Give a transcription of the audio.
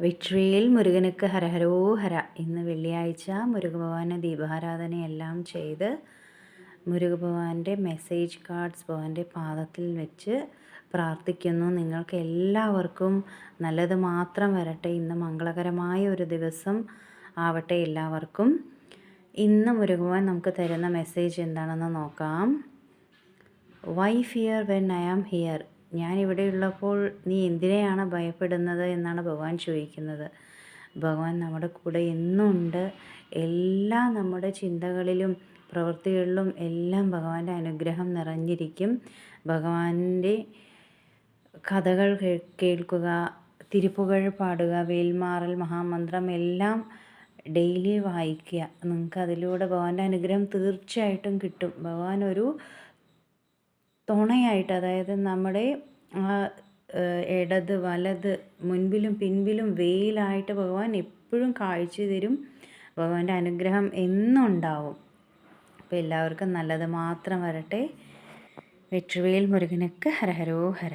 വെട്രിവേൽ മുരുകനുക്ക് ഹരഹരോഹര. ഇന്ന് വെള്ളിയാഴ്ച മുരുകഭഗവാന് ദീപാരാധനയെല്ലാം ചെയ്ത് മുരുകഭഗവാന്റെ മെസ്സേജ് കാർഡ്സ് ഭഗവാന്റെ പാദത്തിൽ വെച്ച് പ്രാർത്ഥിക്കുന്നു. നിങ്ങൾക്ക് എല്ലാവർക്കും നല്ലത് മാത്രം വരട്ടെ. ഇന്ന് മംഗളകരമായ ഒരു ദിവസം ആവട്ടെ എല്ലാവർക്കും. ഇന്ന് മുരുകഭഗവാൻ നമുക്ക് തരുന്ന മെസ്സേജ് എന്താണെന്ന് നോക്കാം. Why fear when I am here? ഞാനിവിടെയുള്ളപ്പോൾ നീ എന്തിനെയാണ് ഭയപ്പെടുന്നത് എന്നാണ് ഭഗവാൻ ചോദിക്കുന്നത്. ഭഗവാൻ നമ്മുടെ കൂടെ എന്നുണ്ട്. എല്ലാ നമ്മുടെ ചിന്തകളിലും പ്രവൃത്തികളിലും എല്ലാം ഭഗവാന്റെ അനുഗ്രഹം നിറഞ്ഞിരിക്കും. ഭഗവാന്റെ കഥകൾ കേൾക്കുക, തിരുപ്പുകഴ് പാടുക, വേൽമാറൽ മഹാമന്ത്രം എല്ലാം ഡെയിലി വായിക്കുക. നിങ്ങൾക്ക് അതിലൂടെ ഭഗവാന്റെ അനുഗ്രഹം തീർച്ചയായിട്ടും കിട്ടും. ഭഗവാൻ ഒരു തുണയായിട്ട്, അതായത് നമ്മുടെ ഇടത് വലത് മുൻപിലും പിൻപിലും വെയിലായിട്ട് ഭഗവാൻ എപ്പോഴും കാഴ്ച തരും. ഭഗവാന്റെ അനുഗ്രഹം എന്നും ഉണ്ടാവും. അപ്പോൾ എല്ലാവർക്കും നല്ലത് മാത്രം വരട്ടെ. വെട്രിവേൽ മുരുകനുക്ക് ഹരഹരോഹര.